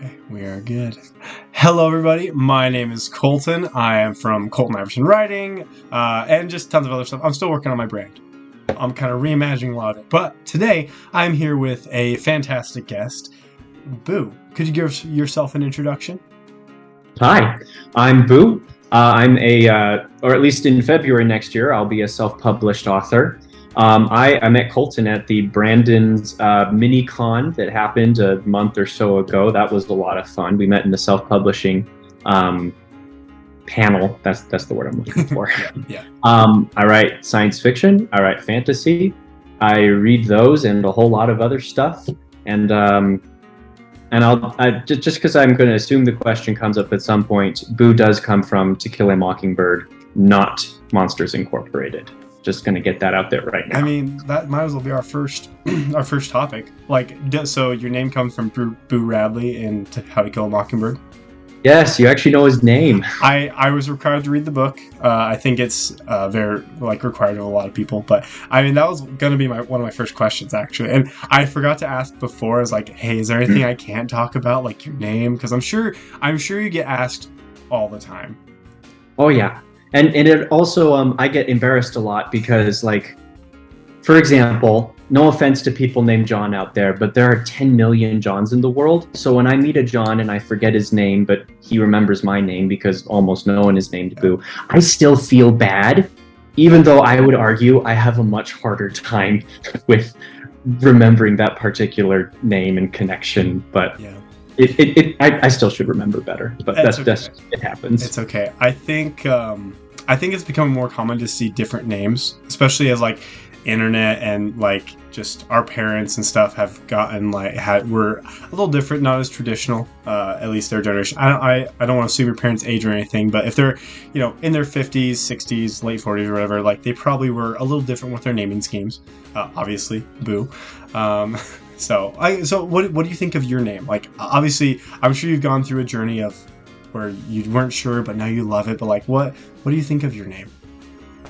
Okay, we are good. Hello, everybody. My name is Colton. I am from Colton Iverson Writing, and just tons of other stuff. I'm still working on my brand. I'm kind of reimagining a lot of it. But today, I'm here with a fantastic guest, Boo. Could you give yourself an introduction? Hi, I'm Boo. Or at least in February next year, I'll be a self-published author. I met Colton at the Brandon's mini con that happened a month or so ago. That was a lot of fun. We met in the self-publishing panel. That's the word I'm looking for. Yeah. I write science fiction. I write fantasy. I read those and a whole lot of other stuff. And just because I'm going to assume the question comes up at some point, Boo does come from To Kill a Mockingbird, not Monsters Incorporated. Just going to get that out there right now. I mean, that might as well be our first topic. So your name comes from Boo Radley in How to Kill a Mockingbird? Yes, you actually know his name. I was required to read the book. I think it's very required of a lot of people. But I mean, that was going to be one of my first questions, actually. And I forgot to ask before. I was like, hey, is there anything I can't talk about, like your name? Because I'm sure you get asked all the time. Oh, yeah. And it also, I get embarrassed a lot because, for example, no offense to people named John out there, but there are 10 million Johns in the world. So when I meet a John and I forget his name, but he remembers my name because almost no one is named Boo, I still feel bad, even though I would argue I have a much harder time with remembering that particular name and connection. But yeah. I still should remember better, but that's it happens. It's okay. I think it's becoming more common to see different names, especially as internet and just our parents and stuff have gotten we're a little different, not as traditional, at least their generation. I don't want to assume your parents' age or anything, but if they're in their 50s, 60s, late 40s or whatever, they probably were a little different with their naming schemes. Obviously, Boo. So what do you think of your name? Obviously, I'm sure you've gone through a journey of where you weren't sure, but now you love it. But what do you think of your name?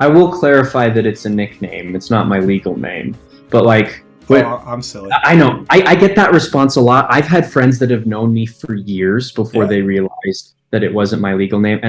I will clarify that it's a nickname. It's not my legal name. But I'm silly. I know. I get that response a lot. I've had friends that have known me for years before they realized that it wasn't my legal name.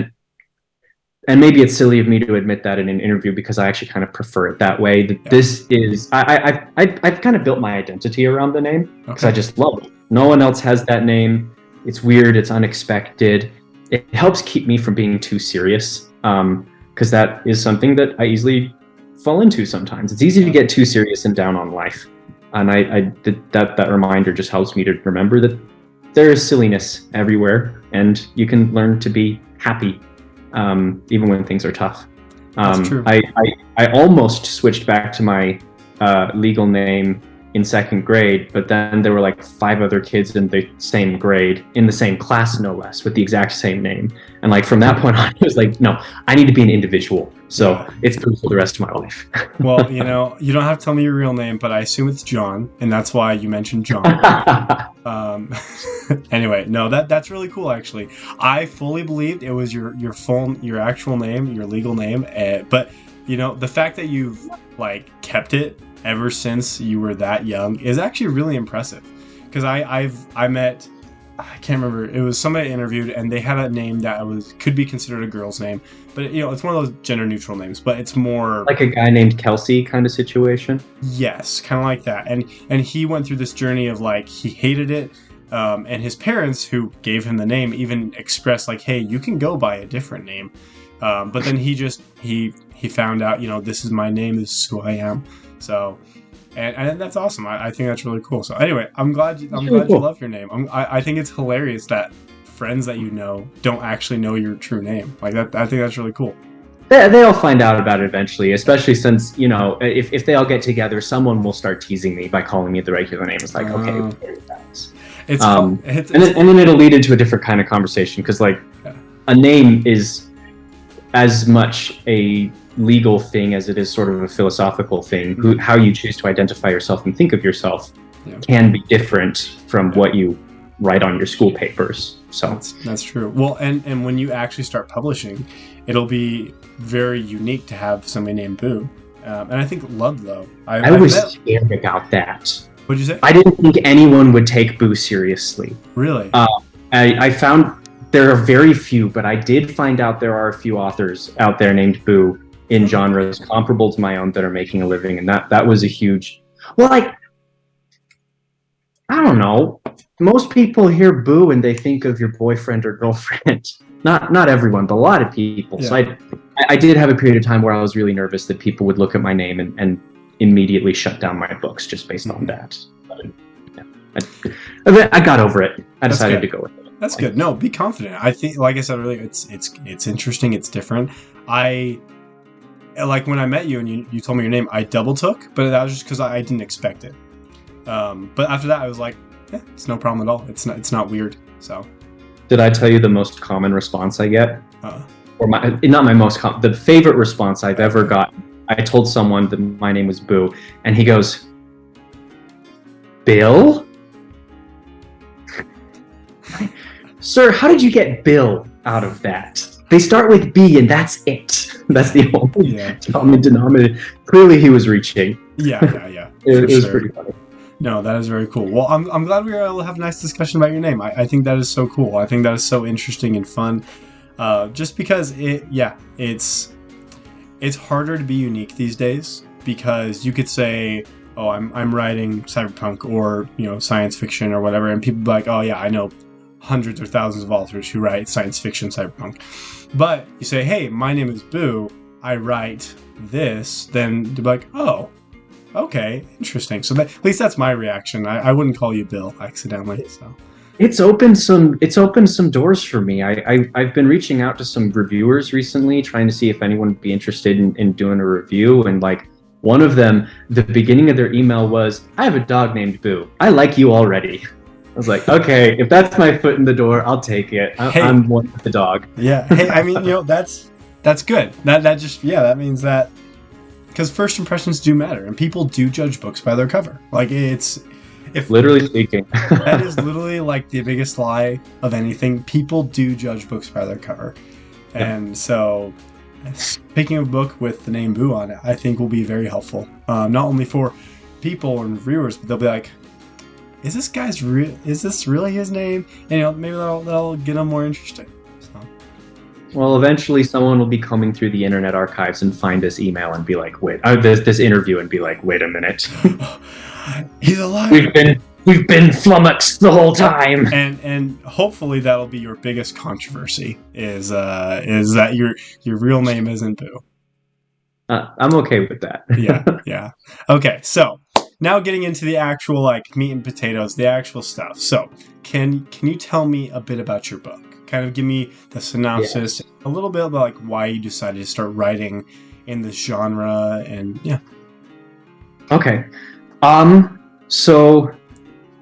And maybe it's silly of me to admit that in an interview because I actually kind of prefer it that way. This is I've kind of built my identity around the name because I just love it. No one else has that name. It's weird. It's unexpected. It helps keep me from being too serious. Because that is something that I easily fall into sometimes. It's easy to get too serious and down on life. And that reminder just helps me to remember that there is silliness everywhere and you can learn to be happy even when things are tough. That's true. I almost switched back to my legal name in second grade, but then there were 5 other kids in the same grade, in the same class, no less, with the exact same name. And from that point on, I was no, I need to be an individual. So it's Boo for the rest of my life. Well, you don't have to tell me your real name, but I assume it's John, and that's why you mentioned John. Anyway, no, that's really cool, actually. I fully believed it was your actual name, your legal name, but the fact that you've kept it ever since you were that young is actually really impressive. Because I met, I can't remember, it was somebody I interviewed and they had a name that could be considered a girl's name, but it's one of those gender neutral names, but it's more like a guy named Kelsey kind of situation. Yes, kind of like that. And he went through this journey of he hated it, and his parents who gave him the name even expressed hey, you can go by a different name, but then he found out this is my name, this is who I am. So, and that's awesome. I think that's really cool. So anyway, I'm glad you love your name. I think it's hilarious that friends that don't actually know your true name. I think that's really cool. They'll find out about it eventually, especially since, if they all get together, someone will start teasing me by calling me the regular name. It's okay, and then it'll lead into a different kind of conversation because a name is as much a legal thing as it is sort of a philosophical thing. How you choose to identify yourself and think of yourself can be different from what you write on your school papers. So that's true. Well, and when you actually start publishing, it'll be very unique to have somebody named Boo. And I think Ludlow. I was scared about that. What'd you say? I didn't think anyone would take Boo seriously. Really? I found there are very few, but I did find out there are a few authors out there named Boo in genres comparable to my own that are making a living, and that was a huge. Well, like, I don't know. Most people hear Boo and they think of your boyfriend or girlfriend. Not everyone, but a lot of people. Yeah. So I did have a period of time where I was really nervous that people would look at my name and immediately shut down my books just based on that. But, yeah, I got over it. I decided to go with it. That's good. No, be confident. I think, like I said earlier, it's interesting. It's different. Like when I met you and you told me your name, I double took, but that was just because I didn't expect it. But after that, I was like, yeah, it's no problem at all. It's not weird. So, did I tell you the most common response I get, or the favorite response I've ever gotten? I told someone that my name was Boo, and he goes, "Bill." Sir, how did you get Bill out of that? They start with B, and that's it. That's the only common denominator. Clearly, he was reaching. Yeah. It was pretty funny. No, that is very cool. Well, I'm glad we were able to have a nice discussion about your name. I think that is so cool. I think that is so interesting and fun. Just because it's harder to be unique these days, because you could say, oh, I'm writing cyberpunk or science fiction or whatever, and people be like, oh yeah, I know hundreds or thousands of authors who write science fiction cyberpunk. But you say, hey, my name is Boo, I write this, then they'd be like, oh, okay, interesting. So at least that's my reaction. I wouldn't call you Bill accidentally. So it's opened some doors for me. I've been reaching out to some reviewers recently, trying to see if anyone would be interested in doing a review. And like one of them, the beginning of their email was, I have a dog named Boo. I like you already. I was like, okay, if that's my foot in the door, I'll take it. I'm one with the dog. Yeah. Hey, I mean, that's good. That means that, because first impressions do matter, and people do judge books by their cover. Like literally speaking, that is literally like the biggest lie of anything. People do judge books by their cover, and so picking a book with the name Boo on it, I think will be very helpful. Not only for people and reviewers, but they'll be like, is this really his name? And maybe that'll get them more interested. So. Well, eventually someone will be combing through the internet archives and find this email and be like, wait, this interview, and be like, wait a minute. He's alive. We've been flummoxed the whole time. And hopefully that'll be your biggest controversy is that your real name isn't Boo. I'm okay with that. Yeah. Okay, so now getting into the actual like meat and potatoes, the actual stuff. So can you tell me a bit about your book? Kind of give me the synopsis, a little bit about like why you decided to start writing in this genre, and yeah. Okay. So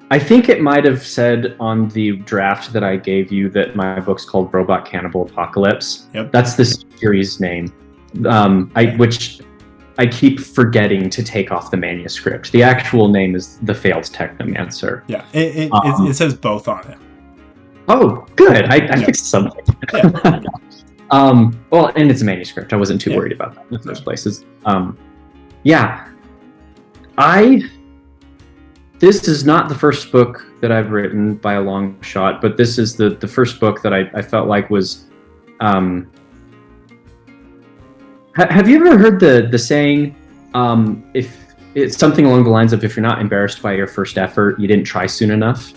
I think it might have said on the draft that I gave you that my book's called Robot Cannibal Apocalypse. Yep. That's the series name. Which I keep forgetting to take off the manuscript. The actual name is The Failed Technomancer. Yeah, it says both on it. Oh, good. I fixed something. Yeah. Well, and it's a manuscript. I wasn't too worried about that in the first places. This is not the first book that I've written by a long shot, but this is the first book that I felt like was... Have you ever heard the saying, if it's something along the lines of, if you're not embarrassed by your first effort, you didn't try soon enough?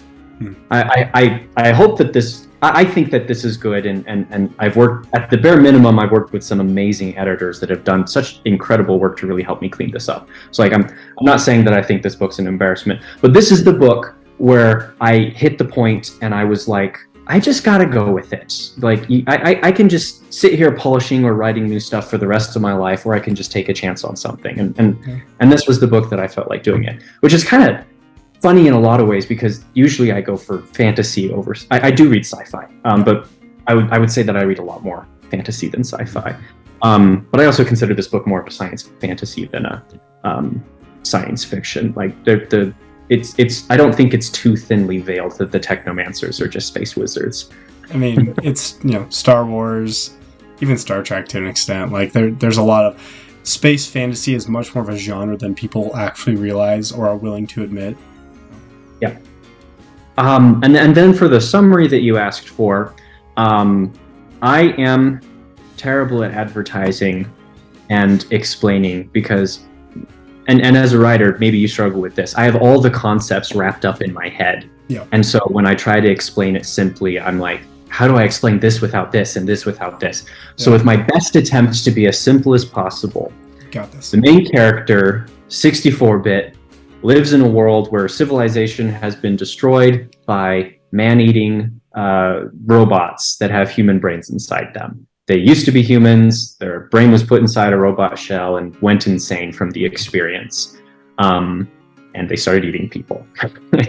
I hope that I think that this is good, and I've worked, at the bare minimum, I've worked with some amazing editors that have done such incredible work to really help me clean this up. So like, I'm not saying that I think this book's an embarrassment, but this is the book where I hit the point and I was like, I just gotta go with it. Like, I can just sit here polishing or writing new stuff for the rest of my life, or I can just take a chance on something. And this was the book that I felt like doing it, which is kind of funny in a lot of ways, because usually I go for fantasy over. I do read sci-fi, but I would say that I read a lot more fantasy than sci-fi. But I also consider this book more of a science fantasy than a science fiction. Like it's I don't think it's too thinly veiled that the technomancers are just space wizards. I mean, it's Star Wars, even Star Trek to an extent. Like there's a lot of space fantasy is much more of a genre than people actually realize or are willing to admit. Yeah. And then for the summary that you asked for, I am terrible at advertising and explaining because, and as a writer, maybe you struggle with this. I have all the concepts wrapped up in my head. Yeah. And so when I try to explain it simply, I'm like, how do I explain this without this and this without this? So with my best attempts to be as simple as possible, got this. The main character, 64-bit, lives in a world where civilization has been destroyed by man-eating robots that have human brains inside them. They used to be humans, their brain was put inside a robot shell and went insane from the experience. And they started eating people.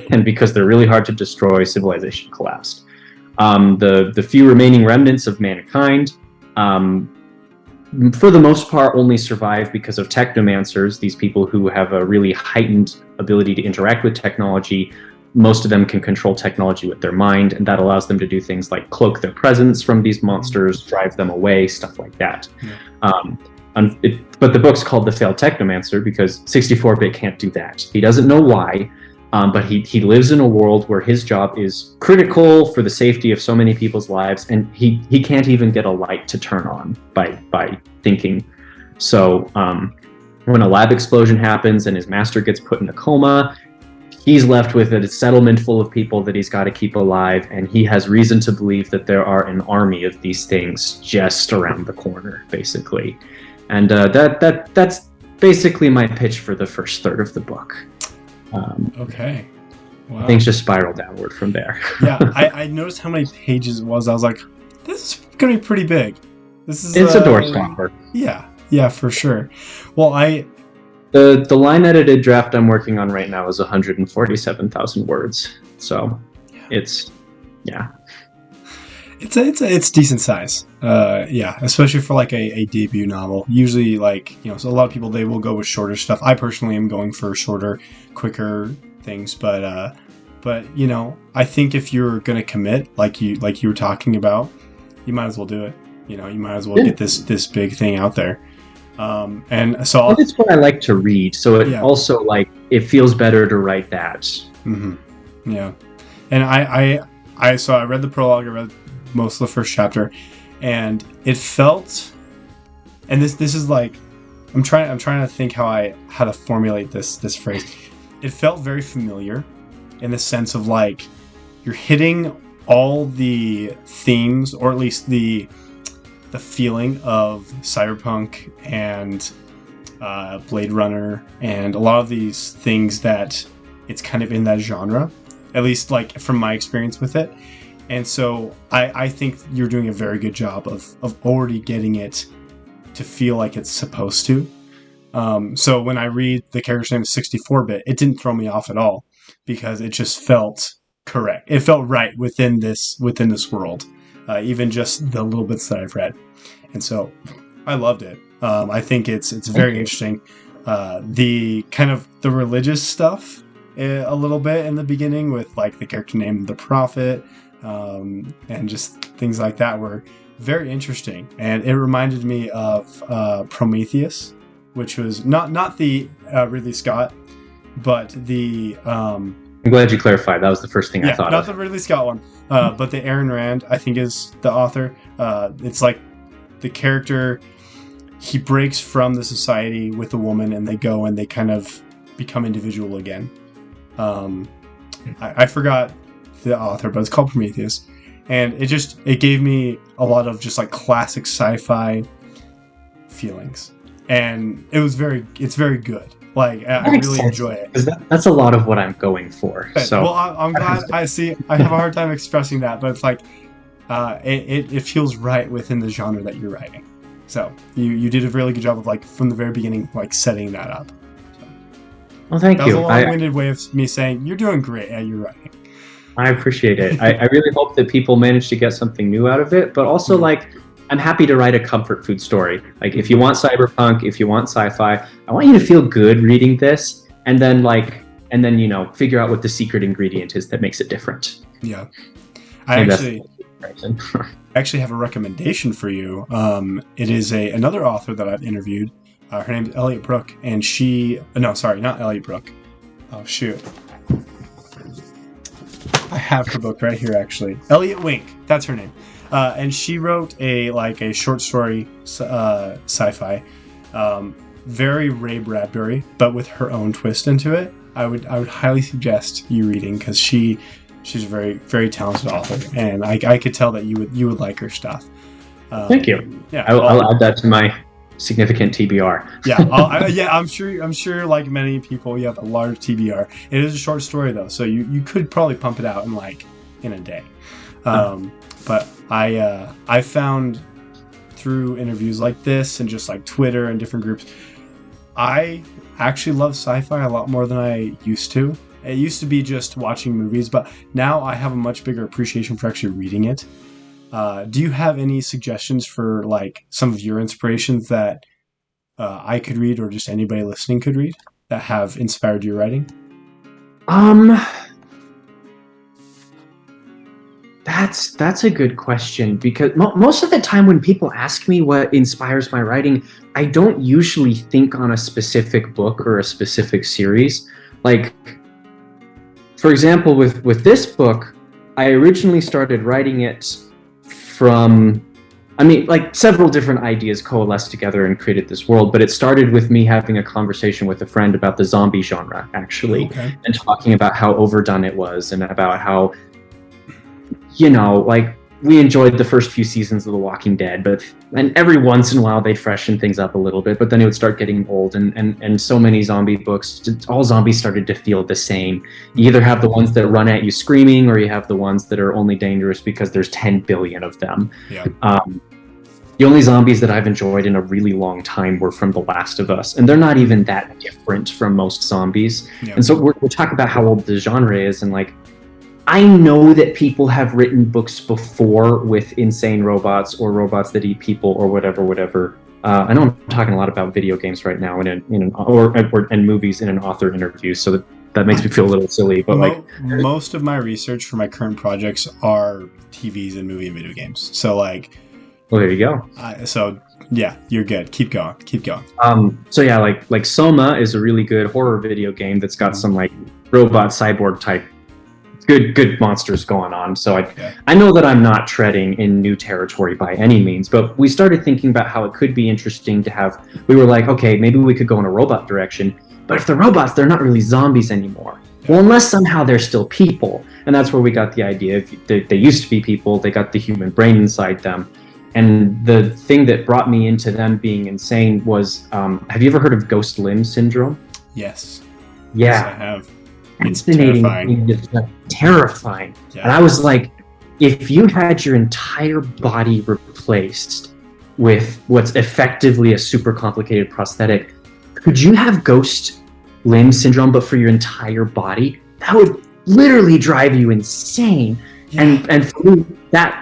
And because they're really hard to destroy, civilization collapsed. The few remaining remnants of mankind, for the most part, only survive because of technomancers, these people who have a really heightened ability to interact with technology. Most of them can control technology with their mind, and that allows them to do things like cloak their presence from these monsters, drive them away, stuff like that. Yeah. But the book's called The Failed Technomancer because 64-bit can't do that. He doesn't know why, but he lives in a world where his job is critical for the safety of so many people's lives, and he can't even get a light to turn on by thinking. So when a lab explosion happens and his master gets put in a coma, he's left with a settlement full of people that he's got to keep alive, and he has reason to believe that there are an army of these things just around the corner, basically. And that's basically my pitch for the first third of the book. Okay. Wow. Things just spiral downward from there. Yeah, I noticed how many pages it was. I was like, this is going to be pretty big. It's a doorstopper. Yeah, for sure. Well, The line edited draft I'm working on right now is 147,000 words. So it's decent size. Yeah, especially for like a debut novel. Usually, like, so a lot of people, they will go with shorter stuff. I personally am going for shorter, quicker things, but I think if you're gonna commit, like you were talking about, you might as well do it. You might as well get this big thing out there. And so it's what I like to read. So it also, like, it feels better to write that. Mm-hmm. Yeah, and I read the prologue. I read most of the first chapter, and it felt, and this is like, I'm trying to think how to formulate this phrase. It felt very familiar, in the sense of like you're hitting all the themes, or at least the feeling of cyberpunk and Blade Runner, and a lot of these things that it's kind of in that genre, at least like from my experience with it. And so I think you're doing a very good job of already getting it to feel like it's supposed to. So when I read the character's name is 64-bit, it didn't throw me off at all, because it just felt correct. It felt right within this world, even just the little bits that I've read. And so I loved it. I think it's very interesting. The kind of the religious stuff a little bit in the beginning, with like the character named the Prophet, and just things like that were very interesting. And it reminded me of Prometheus, which was not the Ridley Scott, but the I'm glad you clarified. That was the first thing I thought of. Not the Ridley Scott one, but the Aaron Rand, I think, is the author. It's like the character, he breaks from the society with a woman, and they go and they kind of become individual again. I forgot the author, but it's called Prometheus, and it gave me a lot of just like classic sci-fi feelings, and it's very good. Like, I really enjoy it. That's a lot of what I'm going for. So, well, I'm glad. I have a hard time expressing that, but it's like it feels right within the genre that you're writing. So you did a really good job of, like, from the very beginning, like, setting that up. So, well, thank you. That was a long-winded way of me saying you're doing great at your writing. I appreciate it. I really hope that people manage to get something new out of it, but also, like, I'm happy to write a comfort food story. Like, if you want cyberpunk, if you want sci-fi, I want you to feel good reading this, and then figure out what the secret ingredient is that makes it different. Yeah. I actually have a recommendation for you. It is another author that I've interviewed. Her name is Elliot Brooke, and not Elliot Brooke. Oh, shoot. I have her book right here, actually. Elliot Wink, that's her name. And she wrote a short story sci-fi, very Ray Bradbury, but with her own twist into it. I would highly suggest you reading, because she's a very, very talented author, and I could tell that you would like her stuff. Thank you. Yeah, I'll add that to my significant TBR. Yeah, I'm sure. Like many people, you have a large TBR. It is a short story though, so you could probably pump it out in a day. But I found through interviews like this and just like Twitter and different groups, I actually love sci-fi a lot more than I used to. It used to be just watching movies, but now I have a much bigger appreciation for actually reading it. Do you have any suggestions for like some of your inspirations that I could read, or just anybody listening could read, that have inspired your writing? That's a good question, because most of the time when people ask me what inspires my writing, I don't usually think on a specific book or a specific series. Like, for example, with this book, I originally started writing it from, several different ideas coalesced together and created this world, but it started with me having a conversation with a friend about the zombie genre, actually, and talking about how overdone it was, and about how, we enjoyed the first few seasons of The Walking Dead, and every once in a while they'd freshen things up a little bit, but then it would start getting old, and so many zombie books, all zombies started to feel the same. You either have the ones that run at you screaming, or you have the ones that are only dangerous because there's 10 billion of them. Yeah. The only zombies that I've enjoyed in a really long time were from The Last of Us, and they're not even that different from most zombies. Yeah. And so we're talking about how old the genre is, and I know that people have written books before with insane robots, or robots that eat people, or whatever. I know I'm talking a lot about video games right now, and movies in an author interview, so that makes me feel a little silly. But most of my research for my current projects are TVs and movie and video games. So well, there you go. So yeah, you're good. Keep going. So yeah, like Soma is a really good horror video game that's got some robot cyborg type good monsters going on. So I know that I'm not treading in new territory by any means, but we started thinking about how it could be interesting to have, we were like, okay, maybe we could go in a robot direction, but if they're robots, they're not really zombies anymore. Well, unless somehow they're still people. And that's where we got the idea of they used to be people, they got the human brain inside them. And the thing that brought me into them being insane was, have you ever heard of ghost limb syndrome? Yes. Yeah. Yes, I have. It's terrifying. Yeah. And I was like, if you had your entire body replaced with what's effectively a super complicated prosthetic, could you have ghost limb syndrome, but for your entire body? That would literally drive you insane. Yeah. And for me,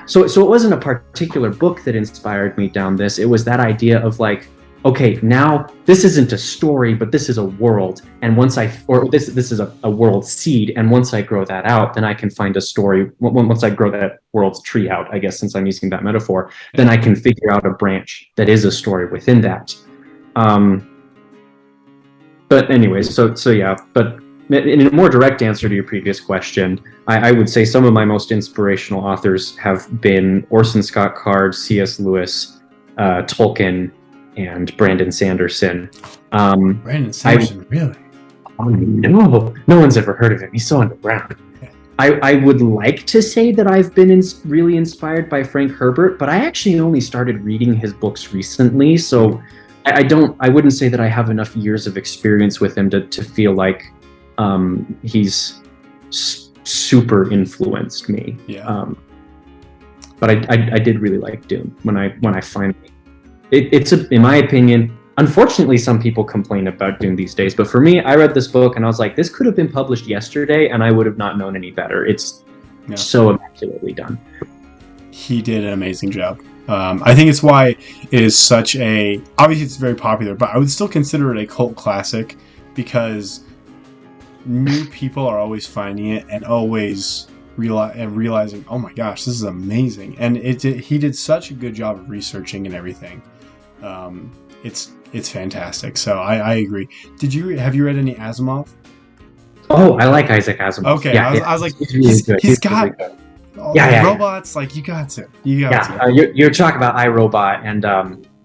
so it wasn't a particular book that inspired me down this. It was that idea of okay, now this isn't a story, but this is a world. And this is a world seed. And once I grow that out, then I can find a story. Once I grow that world's tree out, I guess, since I'm using that metaphor, then I can figure out a branch that is a story within that. But anyways, so yeah, but in a more direct answer to your previous question, I would say some of my most inspirational authors have been Orson Scott Card, C.S. Lewis, Tolkien, and Brandon Sanderson. Brandon Sanderson, really? Oh, no one's ever heard of him. He's so underground. I would like to say that I've been really inspired by Frank Herbert, but I actually only started reading his books recently, so I wouldn't say that I have enough years of experience with him to feel like he's super influenced me. Yeah. But I did really like Dune when I finally. In my opinion, unfortunately, some people complain about Dune these days, but for me, I read this book and I was like, this could have been published yesterday and I would have not known any better. It's so immaculately done. He did an amazing job. I think it's why it is obviously it's very popular, but I would still consider it a cult classic, because new people are always finding it and always realizing, oh my gosh, this is amazing. And he did such a good job of researching and everything. It's fantastic. So I agree. Have you read any Asimov? Oh, I like Isaac Asimov. Okay, Yeah, I was like, he's really good. he's got really good. all Yeah, the yeah, yeah. robots. Like, you got to. You're talking about iRobot,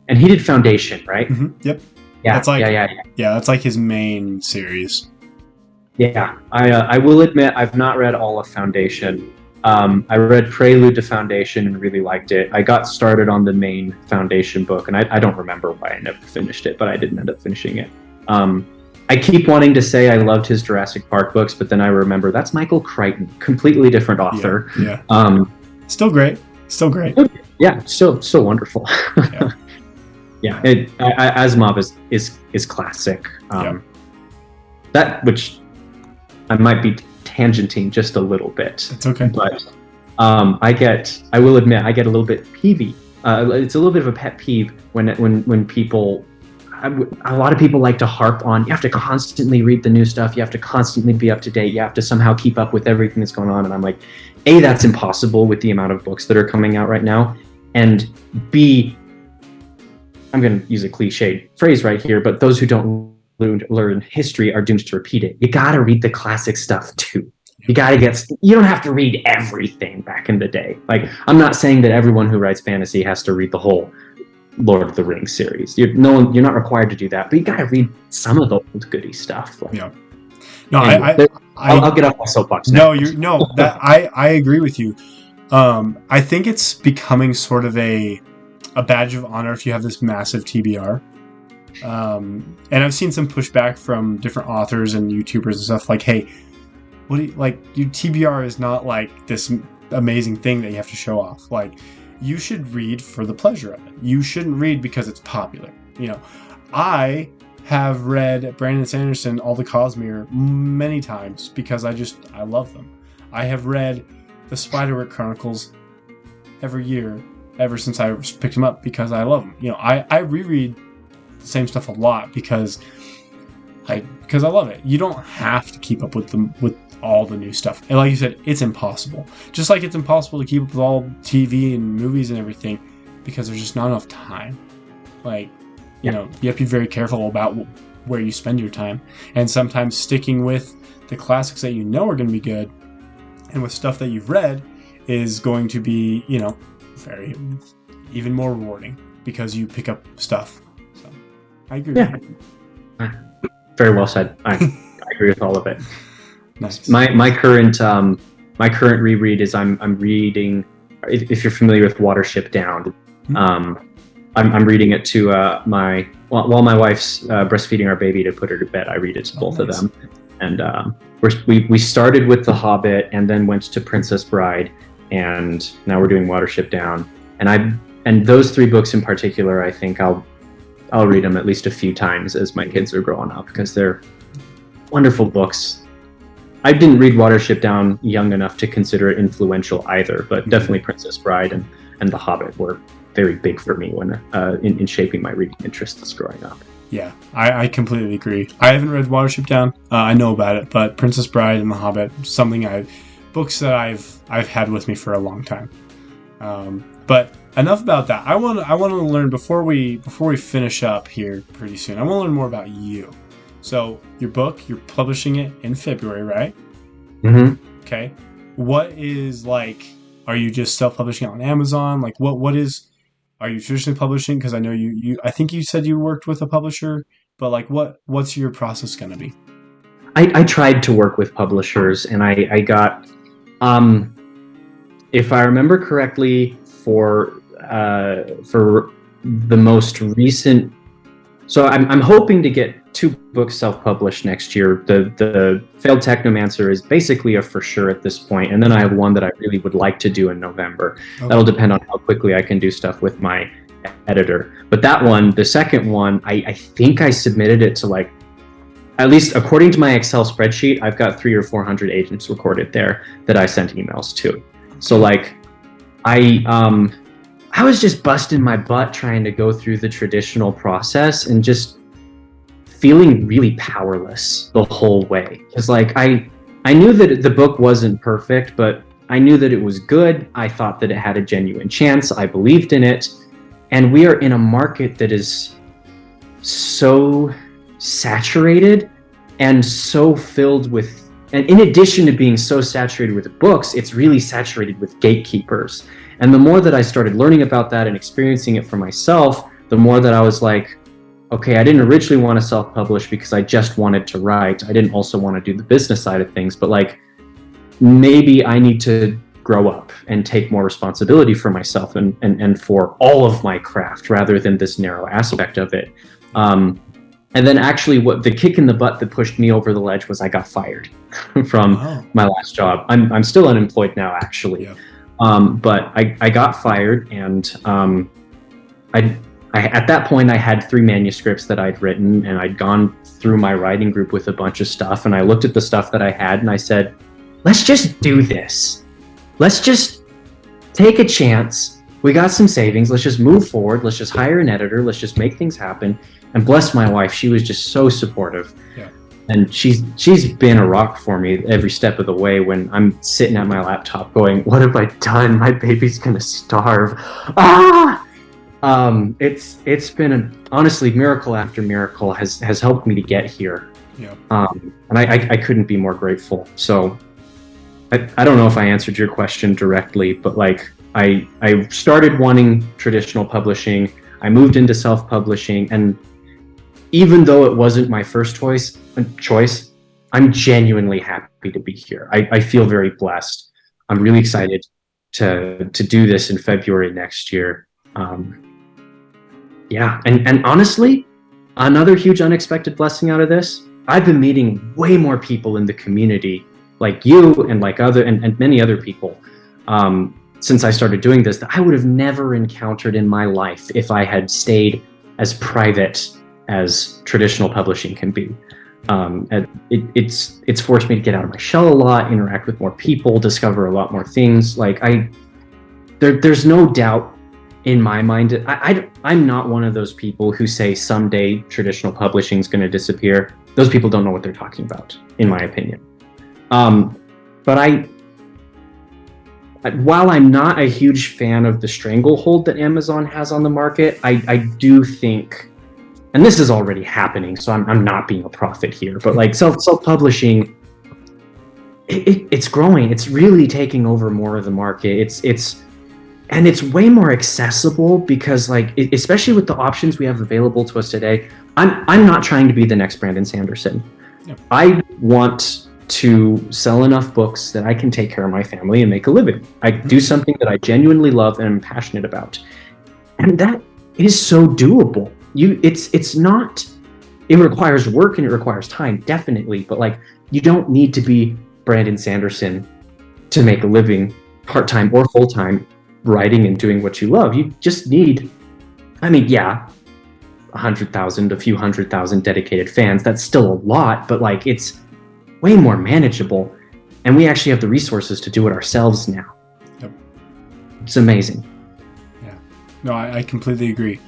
and he did Foundation, right? Yep. Yeah, That's like, yeah. that's like his main series. Yeah, I will admit I've not read all of Foundation. I read Prelude to Foundation and really liked it. I got started on the main Foundation book, and I don't remember why I never finished it, but I didn't end up finishing it. I keep wanting to say I loved his Jurassic Park books, but then I remember that's Michael Crichton, completely different author. Yeah. Still great. Yeah, so wonderful. Yeah. Asimov is classic. That which I might be tangenting just a little bit. It's okay. But I will admit, I get a little bit peevy. It's a little bit of a pet peeve when people, a lot of people like to harp on, you have to constantly read the new stuff, you have to constantly be up to date, you have to somehow keep up with everything that's going on. And I'm like, A, that's impossible with the amount of books that are coming out right now. And B, I'm going to use a cliched phrase right here, but those who don't learn history are doomed to repeat it. You got to read the classic stuff too. You don't have to read everything back in the day. Like, I'm not saying that everyone who writes fantasy has to read the whole Lord of the Rings series. You're not required to do that, but you got to read some of the old goody stuff. Like, yeah. No, anyway, I'll get off my soapbox now. I agree with you. I think it's becoming sort of a badge of honor if you have this massive TBR. And I've seen some pushback from different authors and YouTubers and stuff like, hey, what do you like? Your TBR is not like this amazing thing that you have to show off. Like, you should read for the pleasure of it. You shouldn't read because it's popular. You know, I have read Brandon Sanderson, All the Cosmere many times because I love them. I have read the Spiderwick Chronicles every year ever since I picked them up because I love them. You know, I reread the same stuff a lot because I love it. You don't have to keep up with all the new stuff. And like you said, it's impossible. Just like it's impossible to keep up with all TV and movies and everything because there's just not enough time. Like, you know, you have to be very careful about where you spend your time. And sometimes sticking with the classics that you know are going to be good and with stuff that you've read is going to be, you know, even more rewarding because you pick up stuff. So I agree with you. Very well said. I agree with all of it. Nice. My current reread is I'm reading. If you're familiar with Watership Down, I'm reading it to while my wife's breastfeeding our baby to put her to bed. I read it to both of them, and we started with The Hobbit and then went to Princess Bride, and now we're doing Watership Down. And those three books in particular, I think I'll read them at least a few times as my kids are growing up because they're wonderful books. I didn't read Watership Down young enough to consider it influential either, but definitely Princess Bride and The Hobbit were very big for me when in shaping my reading interests growing up. Yeah, I completely agree. I haven't read Watership Down. I know about it, but Princess Bride and The Hobbit, books that I've had with me for a long time. But enough about that. I want to learn before we finish up here pretty soon. I want to learn more about you. So your book, you're publishing it in February, right? Mm-hmm. Okay. What is like? Are you just self-publishing on Amazon? Like, what is? Are you traditionally publishing? Because I know you. I think you said you worked with a publisher, but like, what's your process going to be? I tried to work with publishers, and I got, if I remember correctly, for the most recent. So I'm hoping to get 2 books self-published next year. The Failed Technomancer is basically a for sure at this point, and then I have one that I really would like to do in November. Okay. That'll depend on how quickly I can do stuff with my editor. But that one, the second one, I think I submitted it to, like, at least according to my Excel spreadsheet, I've got 300 or 400 agents recorded there that I sent emails to. So like, I was just busting my butt trying to go through the traditional process and just feeling really powerless the whole way. Because like I knew that the book wasn't perfect, but I knew that it was good. I thought that it had a genuine chance. I believed in it. And we are in a market that is so saturated and so filled with and in addition to being so saturated with books, it's really saturated with gatekeepers. And the more that I started learning about that and experiencing it for myself, the more that I was like, okay, I didn't originally want to self-publish because I just wanted to write. I didn't also want to do the business side of things, but like, maybe I need to grow up and take more responsibility for myself and for all of my craft rather than this narrow aspect of it. And then actually what the kick in the butt that pushed me over the ledge was I got fired from my last job. I'm still unemployed now, actually. Yeah. But I got fired, and I at that point I had 3 manuscripts that I'd written, and I'd gone through my writing group with a bunch of stuff, and I looked at the stuff that I had and I said, let's just do this. Let's just take a chance. We got some savings. Let's just move forward. Let's just hire an editor. Let's just make things happen. And bless my wife, she was just so supportive. Yeah. And she's been a rock for me every step of the way when I'm sitting at my laptop going, what have I done? My baby's gonna starve. It's been honestly, miracle after miracle has helped me to get here. Yeah. And I couldn't be more grateful. So I don't know if I answered your question directly, but like I started wanting traditional publishing. I moved into self-publishing, and even though it wasn't my first choice, I'm genuinely happy to be here. I feel very blessed. I'm really excited to do this in February next year. Yeah, and honestly, another huge unexpected blessing out of this, I've been meeting way more people in the community, like you and like and many other people, since I started doing this, that I would have never encountered in my life if I had stayed as private as traditional publishing can be. And it's forced me to get out of my shell a lot, interact with more people, discover a lot more things. Like there's no doubt in my mind. I'm not one of those people who say someday traditional publishing is going to disappear. Those people don't know what they're talking about, in my opinion. But while I'm not a huge fan of the stranglehold that Amazon has on the market, I do think, and this is already happening, so I'm not being a prophet here, but like self-publishing, it's growing. It's really taking over more of the market. It's way more accessible because, like, especially with the options we have available to us today, I'm not trying to be the next Brandon Sanderson. Yep. I want to sell enough books that I can take care of my family and make a living. I do something that I genuinely love and am passionate about, and that is so doable. It's not. It requires work and it requires time, definitely. But like, you don't need to be Brandon Sanderson to make a living, part-time or full-time, writing and doing what you love. You just need, 100,000, a few 100,000 dedicated fans. That's still a lot, but like, it's way more manageable, and we actually have the resources to do it ourselves now. Yep. It's amazing. Yeah. No, I completely agree.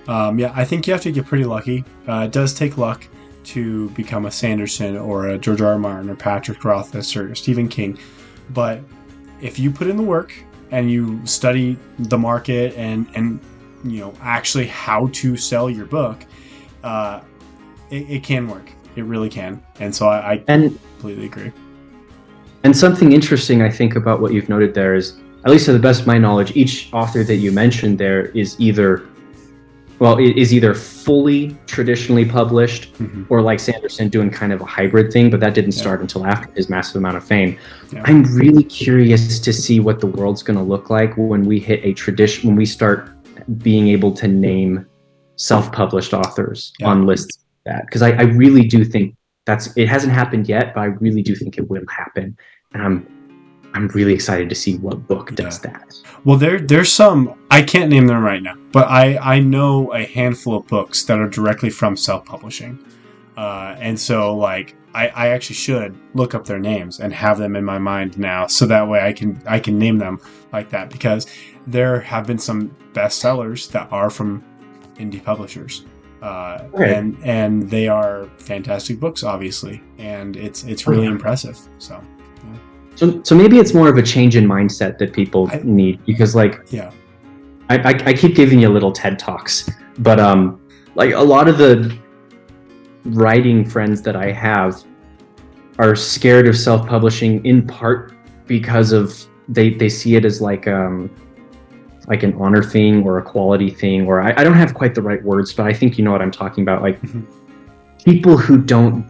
I think you have to get pretty lucky. It does take luck to become a Sanderson or a George R. R. Martin or Patrick Rothfuss or Stephen King. But if you put in the work and you study the market and actually how to sell your book, it can work. It really can. And so I completely agree. And something interesting I think about what you've noted there is, at least to the best of my knowledge, each author that you mentioned there is either fully traditionally published, or like Sanderson doing kind of a hybrid thing, but that didn't start until after his massive amount of fame. Yeah. I'm really curious to see what the world's going to look like when we hit when we start being able to name self-published authors on lists like that. Because I really do think it hasn't happened yet, but I really do think it will happen. And I'm really excited to see what book does that. Well, there's some, I can't name them right now, but I know a handful of books that are directly from self-publishing. And so, like, I actually should look up their names and have them in my mind now, so that way I can name them like that, because there have been some bestsellers that are from indie publishers. And they are fantastic books, obviously, and it's really impressive. So maybe it's more of a change in mindset that people need, because I keep giving you little TED Talks, but like a lot of the writing friends that I have, are scared of self-publishing in part because of they see it as like an honor thing or a quality thing, or I don't have quite the right words, but I think you know what I'm talking about. Like people who don't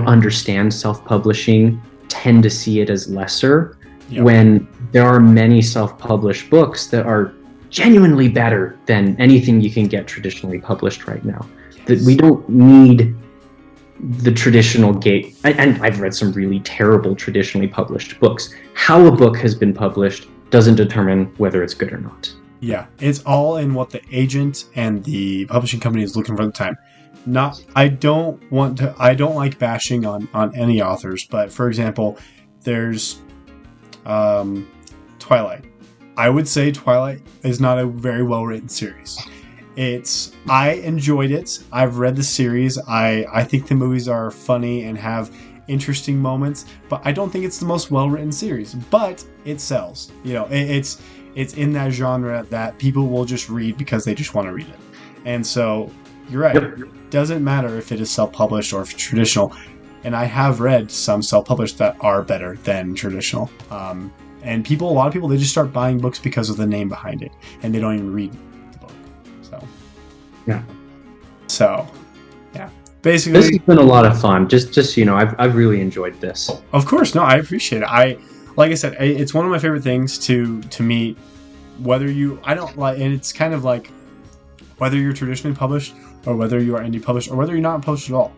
understand self-publishing tend to see it as lesser, when there are many self-published books that are genuinely better than anything you can get traditionally published right now. That we don't need the traditional gate. And I've read some really terrible traditionally published books. How a book has been published doesn't determine whether it's good or not. Yeah, it's all in what the agent and the publishing company is looking for at the time. I don't like bashing on any authors, but for example, there's Twilight. I would say Twilight is not a very well written series. I enjoyed it. I've read the series. I think the movies are funny and have interesting moments, but I don't think it's the most well-written series. But it sells. You know, it's in that genre that people will just read because they just want to read it. And so you're right. It doesn't matter if it is self-published or if it's traditional. And I have read some self-published that are better than traditional. And a lot of people, they just start buying books because of the name behind it, and they don't even read the book. So yeah. Basically, this has been a lot of fun. Just I've really enjoyed this. Of course, no, I appreciate it. Like I said, it's one of my favorite things to meet. And it's kind of like whether you're traditionally published or whether you are indie published or whether you're not published at all.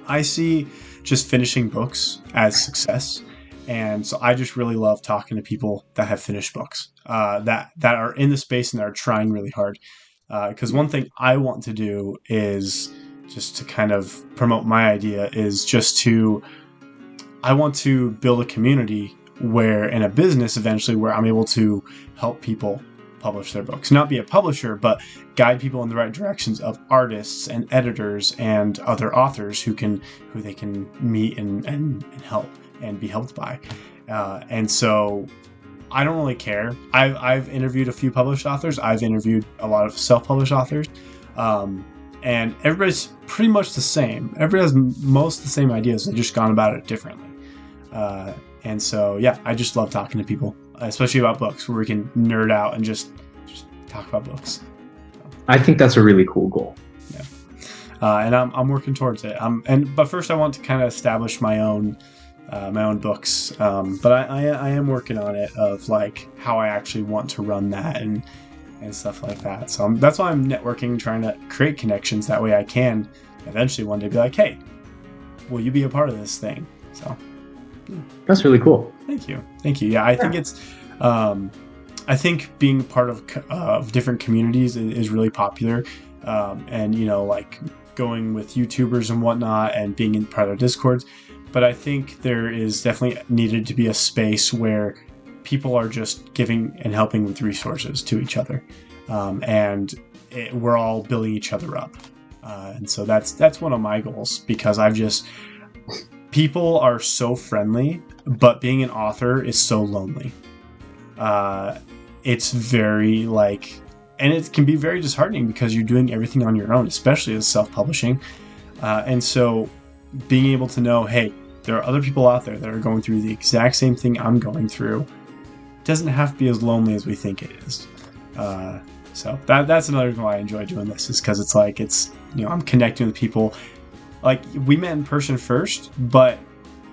I see just finishing books as success, and so I just really love talking to people that have finished books, that are in the space and that are trying really hard. Because one thing I want to do is just to kind of promote my idea is I want to build a community in a business eventually where I'm able to help people publish their books. Not be a publisher, but guide people in the right directions of artists and editors and other authors who they can meet and help and be helped by. And so I don't really care. I've interviewed a few published authors. I've interviewed a lot of self-published authors. And everybody's pretty much the same. Everybody has most the same ideas. They've just gone about it differently. And so, yeah, I just love talking to people, especially about books, where we can nerd out and just talk about books. I think that's a really cool goal. Yeah. And I'm working towards it. But first I want to kind of establish my own books. But I am working on it, of like how I actually want to run that and stuff like that. So that's why I'm networking, trying to create connections. That way I can eventually one day be like, hey, will you be a part of this thing? So that's really cool. Thank you. Yeah, I think it's I think being part of different communities is really popular. And like going with YouTubers and whatnot and being in part of Discords. But I think there is definitely needed to be a space where people are just giving and helping with resources to each other. We're all building each other up. And so that's one of my goals, because people are so friendly, but being an author is so lonely. It's very and it can be very disheartening because you're doing everything on your own, especially as self-publishing. And so being able to know, hey, there are other people out there that are going through the exact same thing I'm going through. It doesn't have to be as lonely as we think it is. So that's another reason why I enjoy doing this, is because it's I'm connecting with people. Like, we met in person first, but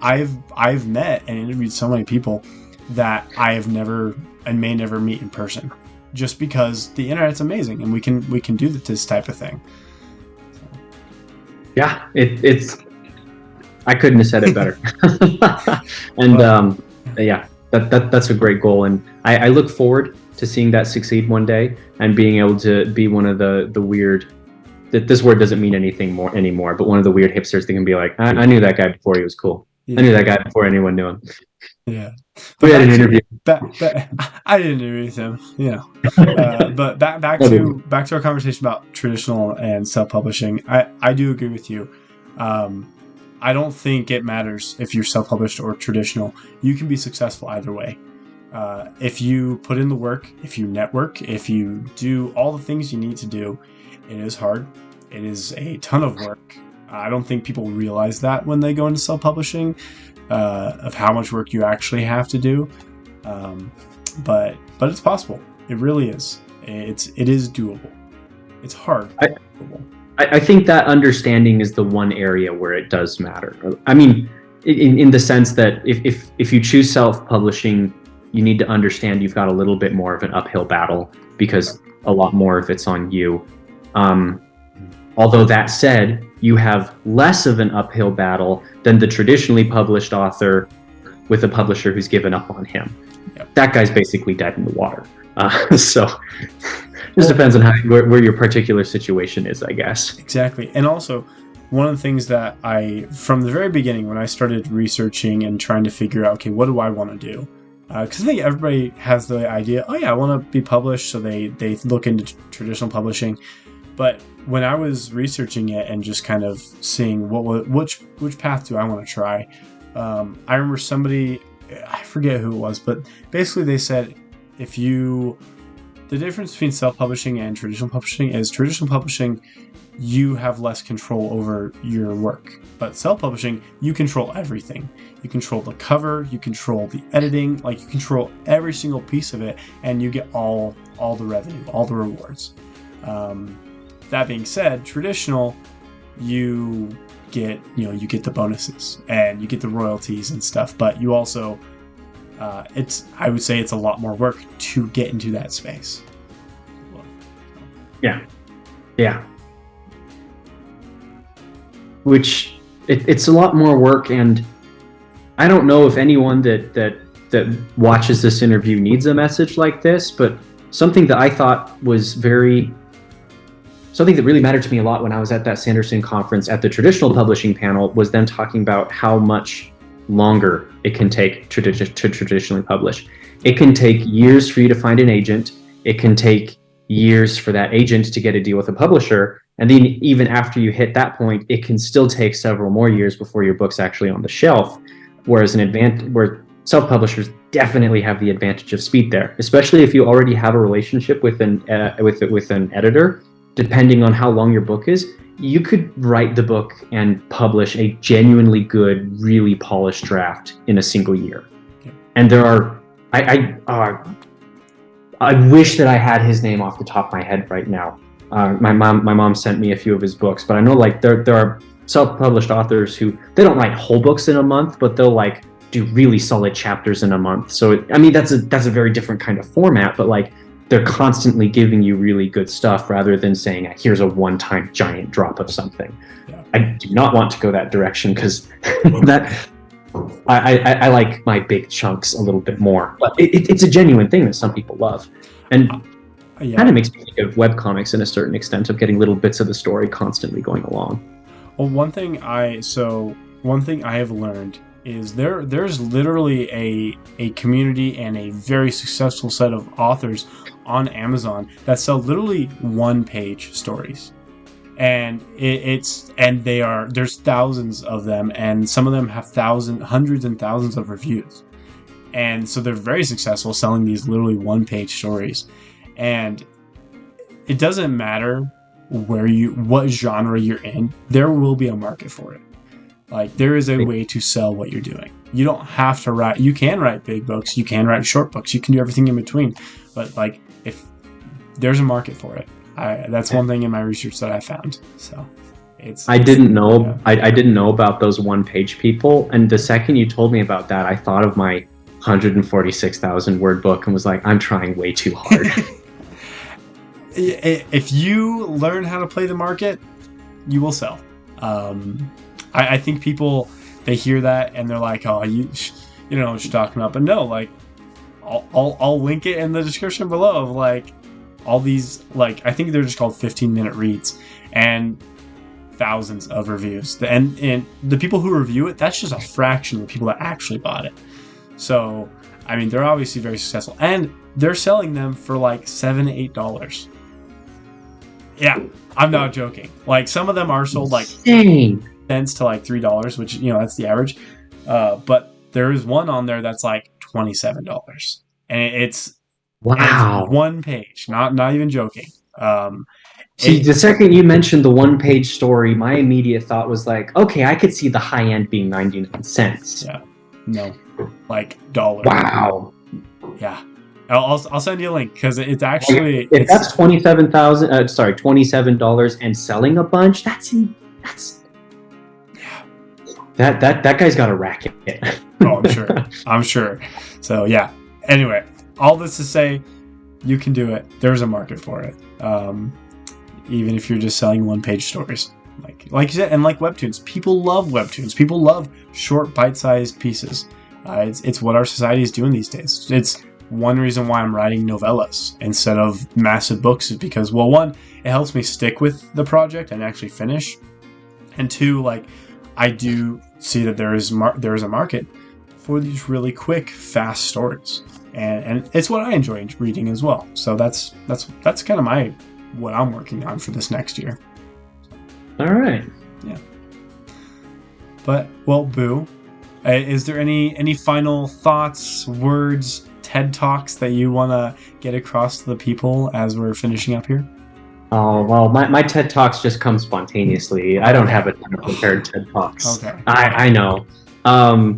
I've met and interviewed so many people that I have never and may never meet in person, just because the internet's amazing and we can do this type of thing. So. Yeah, it's. I couldn't have said it better. And yeah, that's a great goal, and I look forward to seeing that succeed one day and being able to be one of the weird. That this word doesn't mean anything anymore, but one of the weird hipsters that can be like, I knew that guy before he was cool. Yeah. I knew that guy before anyone knew him. Yeah, we had an interview. I didn't interview him, but back to our conversation about traditional and self-publishing. I do agree with you. I don't think it matters if you're self-published or traditional. You can be successful either way. If you put in the work, if you network, if you do all the things you need to do. It is hard. It is a ton of work. I don't think people realize that when they go into self-publishing, of how much work you actually have to do. But it's possible. It really is. It is doable. It's hard. I think that understanding is the one area where it does matter. I mean, in the sense that if you choose self-publishing, you need to understand you've got a little bit more of an uphill battle because a lot more of it's on you. Although that said, you have less of an uphill battle than the traditionally published author with a publisher who's given up on him. Yep. That guy's basically dead in the water. So just depends on where your particular situation is, I guess. Exactly. And also, one of the things that from the very beginning, when I started researching and trying to figure out, okay, what do I want to do? Because I think everybody has the idea, oh yeah, I want to be published, so they look into traditional publishing. But when I was researching it and just kind of seeing which path do I want to try, I remember somebody, I forget who it was, but basically they said, the difference between self-publishing and traditional publishing is traditional publishing, you have less control over your work. But self-publishing, you control everything. You control the cover, you control the editing, like you control every single piece of it, and you get all the revenue, all the rewards. That being said, traditional, you get the bonuses and you get the royalties and stuff, but you also I would say it's a lot more work to get into that space. Yeah. Which it's a lot more work, and I don't know if anyone that watches this interview needs a message like this, but something that I thought was something that really mattered to me a lot when I was at that Sanderson conference at the traditional publishing panel was them talking about how much longer it can take to traditionally publish. It can take years for you to find an agent. It can take years for that agent to get a deal with a publisher. And then even after you hit that point, it can still take several more years before your book's actually on the shelf. Whereas where self-publishers definitely have the advantage of speed there, especially if you already have a relationship with an editor. Depending on how long your book is, you could write the book and publish a genuinely good, really polished draft in a single year. Okay. And there are, I wish that I had his name off the top of my head right now. My mom sent me a few of his books, but I know like there are self-published authors who they don't write whole books in a month, but they'll like do really solid chapters in a month. So I mean that's a very different kind of format, but like they're constantly giving you really good stuff rather than saying, here's a one-time giant drop of something. Yeah. I do not want to go that direction because I like my big chunks a little bit more. But it's a genuine thing that some people love. And kind of makes me think of webcomics in a certain extent of getting little bits of the story constantly going along. Well, one thing I have learned is there's literally a community and a very successful set of authors on Amazon that sell literally one-page stories, and there's thousands of them, and some of them have hundreds and thousands of reviews, and so they're very successful selling these literally one-page stories, and it doesn't matter what genre you're in, there will be a market for it. Like, there is a way to sell what you're doing. You don't have to write. You can write big books. You can write short books. You can do everything in between. But, like, if there's a market for it. That's one thing in my research that I found. So, I didn't know. Yeah. I didn't know about those one-page people. And the second you told me about that, I thought of my 146,000 word book and was like, I'm trying way too hard. If you learn how to play the market, you will sell. I think people, they hear that and they're like, oh, you know what you're talking about. But no, like, I'll link it in the description below of like all these, like, I think they're just called 15-minute reads and thousands of reviews. And the people who review it, that's just a fraction of the people that actually bought it. So, I mean, they're obviously very successful. And they're selling them for like $7, $8. Yeah, I'm not joking. Like, some of them are sold like cents to like $3, which, you know, that's the average. But there is one on there that's like $27, and it's wow, one page. Not even joking. See, the second you mentioned the one-page story, my immediate thought was like, okay, I could see the high end being 99 cents. Yeah. No. Like $1. Wow. Yeah. I'll send you a link because it's actually if that's $27 and selling a bunch, that's yeah. That guy's got a racket. Oh, I'm sure. So yeah. Anyway, all this to say, you can do it. There's a market for it. Even if you're just selling one-page stories, like you said, and like webtoons, people love webtoons. People love short, bite-sized pieces. It's what our society is doing these days. It's one reason why I'm writing novellas instead of massive books is because, well, one, it helps me stick with the project and actually finish, and two, like I do see that there is a market for these really quick, fast stories, and it's what I enjoy reading as well. So that's kind of what I'm working on for this next year. All right. Yeah. But, well, Boo, is there any final thoughts, words, TED Talks that you want to get across to the people as we're finishing up here? Oh, well, my TED Talks just come spontaneously. I don't have a ton of prepared TED Talks. Okay. I know. I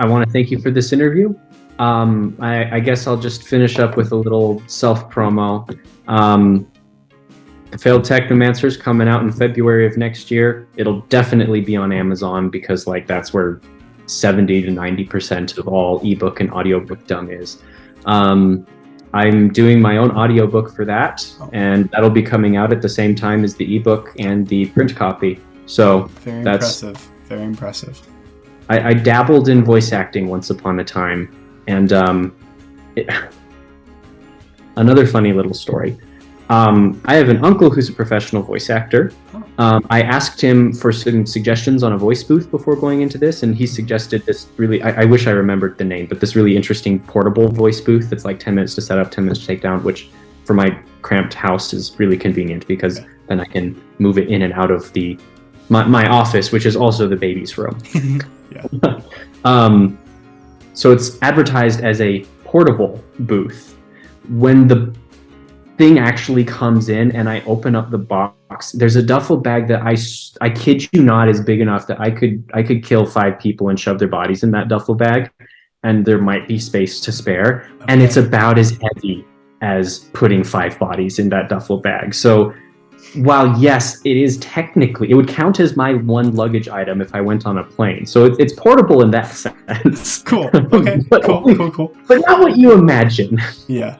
want to thank you for this interview. I guess I'll just finish up with a little self-promo. Failed Technomancer's coming out in February of next year. It'll definitely be on Amazon because that's where 70 to 90% of all ebook and audiobookdom is. I'm doing my own audiobook for that, and that'll be coming out at the same time as the ebook and the print copy. So very impressive. Very impressive. I dabbled in voice acting once upon a time, and another funny little story. I have an uncle who's a professional voice actor. I asked him for some suggestions on a voice booth before going into this, and he suggested this really, I wish I remembered the name, but this really interesting portable voice booth that's like 10 minutes to set up, 10 minutes to take down, which for my cramped house is really convenient because then I can move it in and out of my office, which is also the baby's room. So it's advertised as a portable booth. When the thing actually comes in and I open up the box, there's a duffel bag that I kid you not is big enough that I could kill 5 people and shove their bodies in that duffel bag, and there might be space to spare. Okay. And it's about as heavy as putting 5 bodies in that duffel bag. So while yes, it would count as my one luggage item if I went on a plane. So it's portable in that sense. Cool. Okay. Cool. But not what you imagine. Yeah.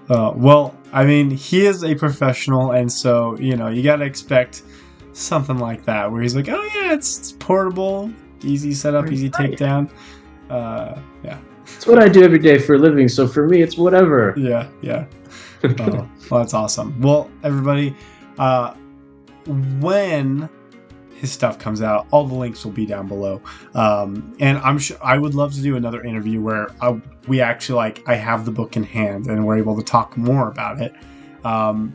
Well, I mean, he is a professional, and so, you gotta expect something like that, where he's like, oh yeah, it's portable, easy setup, easy takedown. Yeah. It's what I do every day for a living, so for me, it's whatever. Yeah. Well, that's awesome. Well, everybody, when his stuff comes out, all the links will be down below. And I'm sure I would love to do another interview where we actually I have the book in hand and we're able to talk more about it.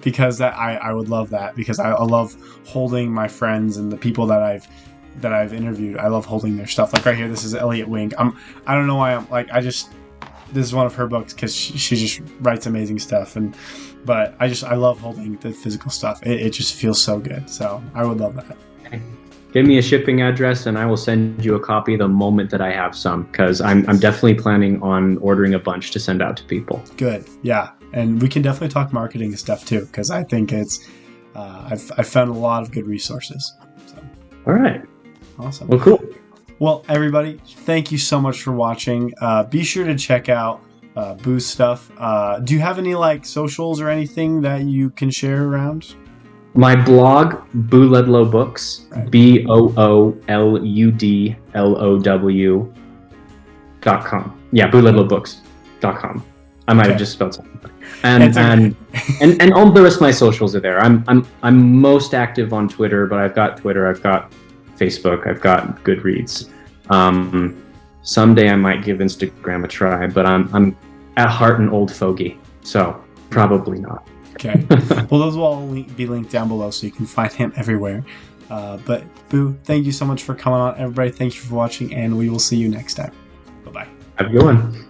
Because I would love that, because I love holding my friends and the people that I've interviewed. I love holding their stuff. Like right here, this is Elliot Wing. I don't know why this is one of her books because she just writes amazing stuff, but I love holding the physical stuff. It just feels so good. So I would love that. Give me a shipping address and I will send you a copy the moment that I have some, because I'm definitely planning on ordering a bunch to send out to people. Good. Yeah. And we can definitely talk marketing and stuff too, because I think it's I've found a lot of good resources. So. All right. Awesome. Well, cool. Well, everybody, thank you so much for watching. Be sure to check out Boo's stuff. Do you have any socials or anything that you can share around? My blog, Boo Ludlow Books, right. BooludlowBooks.com. Yeah, BooLudlowBooks.com. I might have just spelled something. And all the rest of my socials are there. I'm most active on Twitter, but I've got Twitter, I've got Facebook, I've got Goodreads. Someday I might give Instagram a try, but I'm at heart an old fogey, so probably not. Okay. Well, those will all be linked down below, so you can find him everywhere. But Boo, thank you so much for coming on, everybody. Thank you for watching, and we will see you next time. Bye-bye. Have a good one.